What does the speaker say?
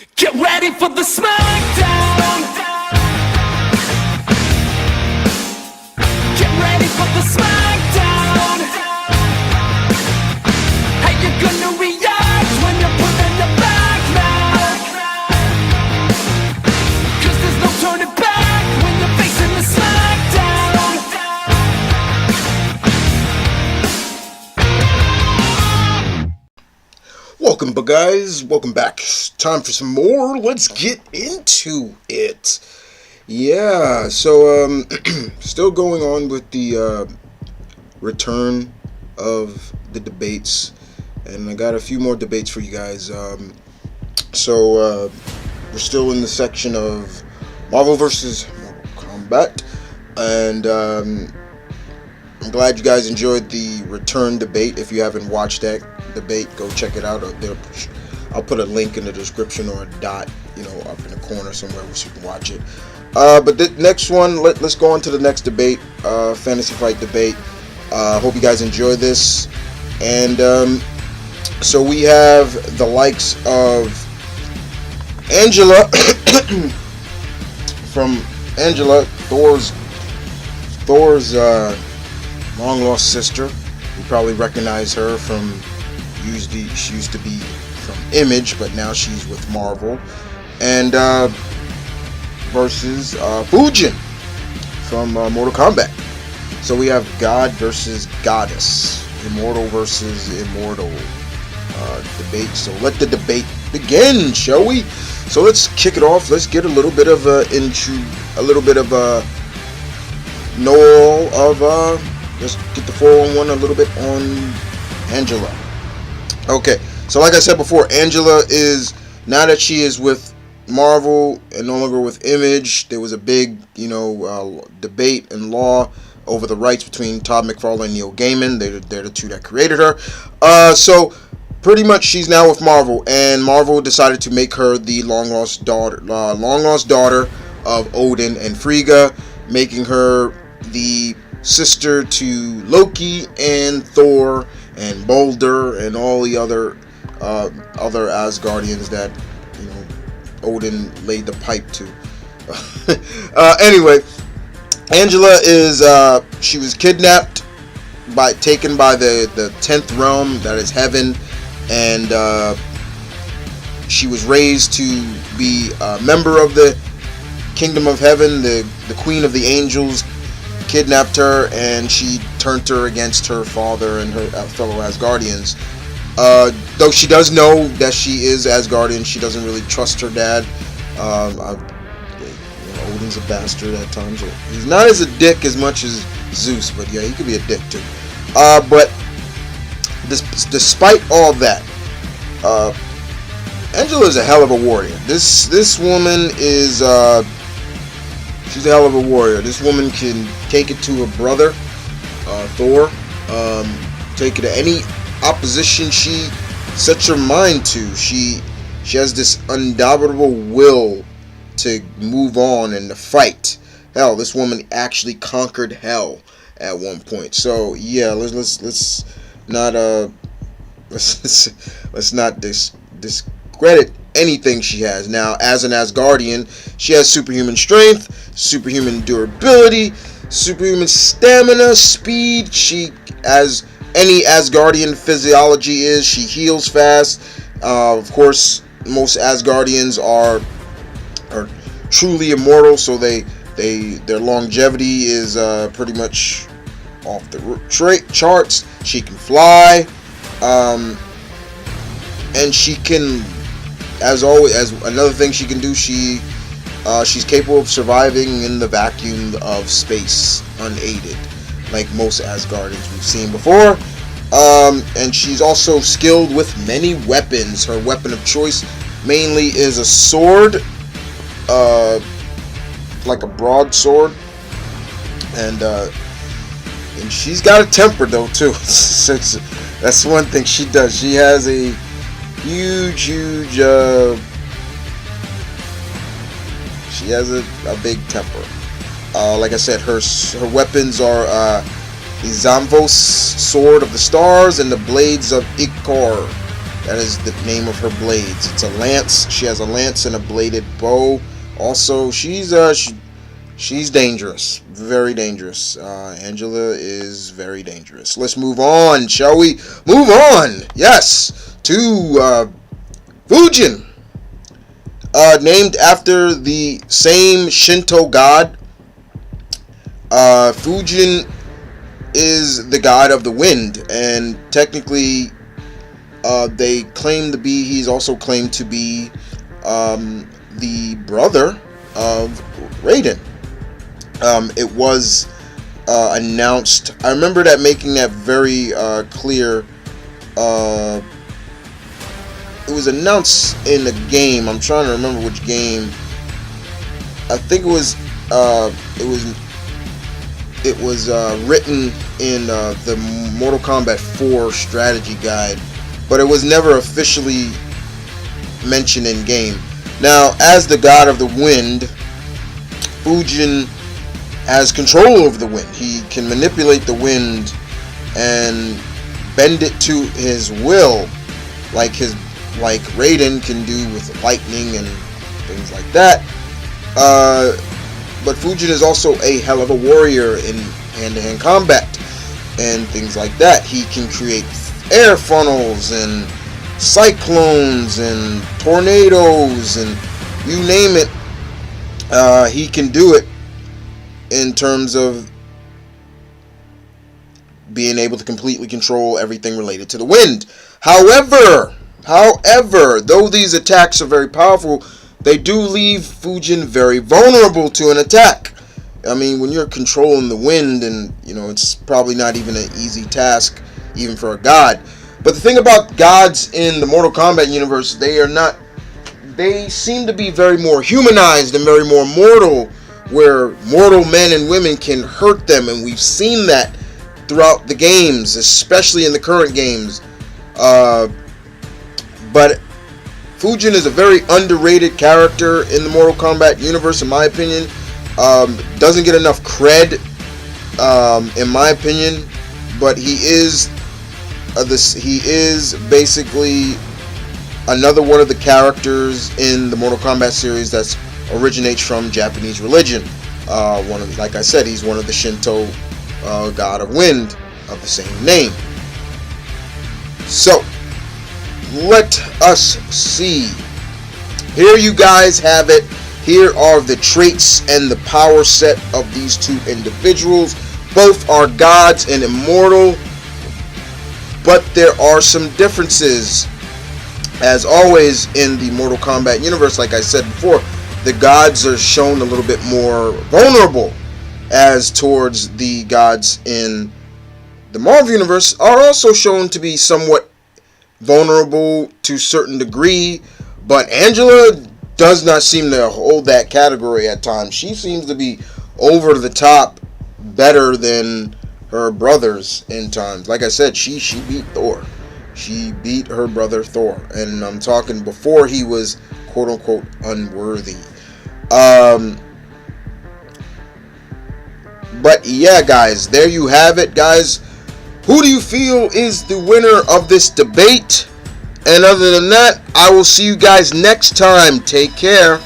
Get ready for the smackdown. Get ready for the smackdown. How you gonna react when you're put in the back now? 'Cause there's no turning back when you're facing the smackdown. Welcome, guys. Welcome back. Time for some more. Let's get into it. Yeah, so still going on with the return of the debates, and I got a few more debates for you guys. We're still in the section of Marvel versus Mortal Kombat, and I'm glad you guys enjoyed the return debate. If you haven't watched that debate, go check it out. I'll put a link in the description or a dot, up in the corner somewhere so you can watch it. But the next one, let's go on to the next debate, fantasy fight debate. Hope you guys enjoy this. And so we have the likes of Angela from Angela, Thor's long lost sister. You probably recognize her from she used to be from Image, but now she's with Marvel. And versus Fujin from Mortal Kombat. So we have God versus Goddess, Immortal versus Immortal debate. So let the debate begin, shall we? So let's kick it off. Let's get a little bit of let's get the 411 a little bit on Angela. Okay, so like I said before, Angela is, now that she is with Marvel and no longer with Image, there was a big, debate and law over the rights between Todd McFarlane and Neil Gaiman. They're the two that created her. So pretty much she's now with Marvel, and Marvel decided to make her the long lost daughter of Odin and Frigga, making her the sister to Loki and Thor and Balder and all the other Asgardians that Odin laid the pipe to. Anyway, Angela is she was kidnapped taken by the 10th realm, that is heaven, and she was raised to be a member of the kingdom of heaven. The queen of the angels kidnapped her, and she turned her against her father and her fellow Asgardians. Though she does know that she is Asgardian, she doesn't really trust her dad. Odin's a bastard at times. He's not as a dick as much as Zeus, but yeah, he could be a dick too. But despite all that, Angela is a hell of a warrior. This woman is she's a hell of a warrior. This woman can take it to her brother, Thor. Take it to any opposition she sets her mind to. She has this undoubtable will to move on and to fight. Hell, this woman actually conquered hell at one point. So yeah, let's not discredit anything she has. Now, as an Asgardian, she has superhuman strength, superhuman durability, superhuman stamina, speed. She, as any Asgardian physiology is, she heals fast. Of course, most Asgardians are truly immortal, so their longevity is pretty much off the charts. She can fly, and she can, as another thing she can do, she's capable of surviving in the vacuum of space unaided, like most Asgardians we've seen before. And she's also skilled with many weapons. Her weapon of choice mainly is a sword, like a broadsword, and she's got a temper though too. That's one thing she does. She has a huge she has a big temper. Like I said, her weapons are the Zamvos sword of the stars and the blades of Ikor. That is the name of her blades. It's a lance. She has a lance and a bladed bow. Also, she's dangerous, very dangerous. Angela is very dangerous. Let's move on, shall we? Move on. Yes, to Fujin, named after the same Shinto god. Fujin is the god of the wind, and technically, they claim to be. He's also claimed to be the brother of Raiden. It was announced. I remember that making that very clear. It was announced in the game. I'm trying to remember which game. I think it was written in the Mortal Kombat 4 strategy guide, but it was never officially mentioned in game. Now, as the god of the wind, Fujin has control over the wind. He can manipulate the wind and bend it to his will, like Raiden can do with lightning and things like that. But Fujin is also a hell of a warrior in hand-to-hand combat and things like that. He can create air funnels and cyclones and tornadoes and you name it. He can do it in terms of being able to completely control everything related to the wind. However, though these attacks are very powerful, they do leave Fujin very vulnerable to an attack. I mean, when you're controlling the wind, and it's probably not even an easy task, even for a god. But the thing about gods in the Mortal Kombat universe, they seem to be very more humanized and very more mortal, where mortal men and women can hurt them, and we've seen that throughout the games, especially in the current games. But Fujin is a very underrated character in the Mortal Kombat universe, in my opinion. Doesn't get enough cred, in my opinion. But he is basically another one of the characters in the Mortal Kombat series that originates from Japanese religion. Like I said, he's one of the Shinto god of wind of the same name. So, let us see. Here you guys have it. Here are the traits and the power set of these two individuals. Both are gods and immortal, but there are some differences. As always in the Mortal Kombat universe, like I said before, the gods are shown a little bit more vulnerable, as towards the gods in the Marvel universe are also shown to be somewhat vulnerable to a certain degree, but Angela does not seem to hold that category at times. She seems to be over the top better than her brothers in times. Like I said, she beat Thor. She beat her brother Thor, and I'm talking before he was quote unquote unworthy. But yeah, guys, there you have it, guys. Who do you feel is the winner of this debate? And other than that, I will see you guys next time. Take care.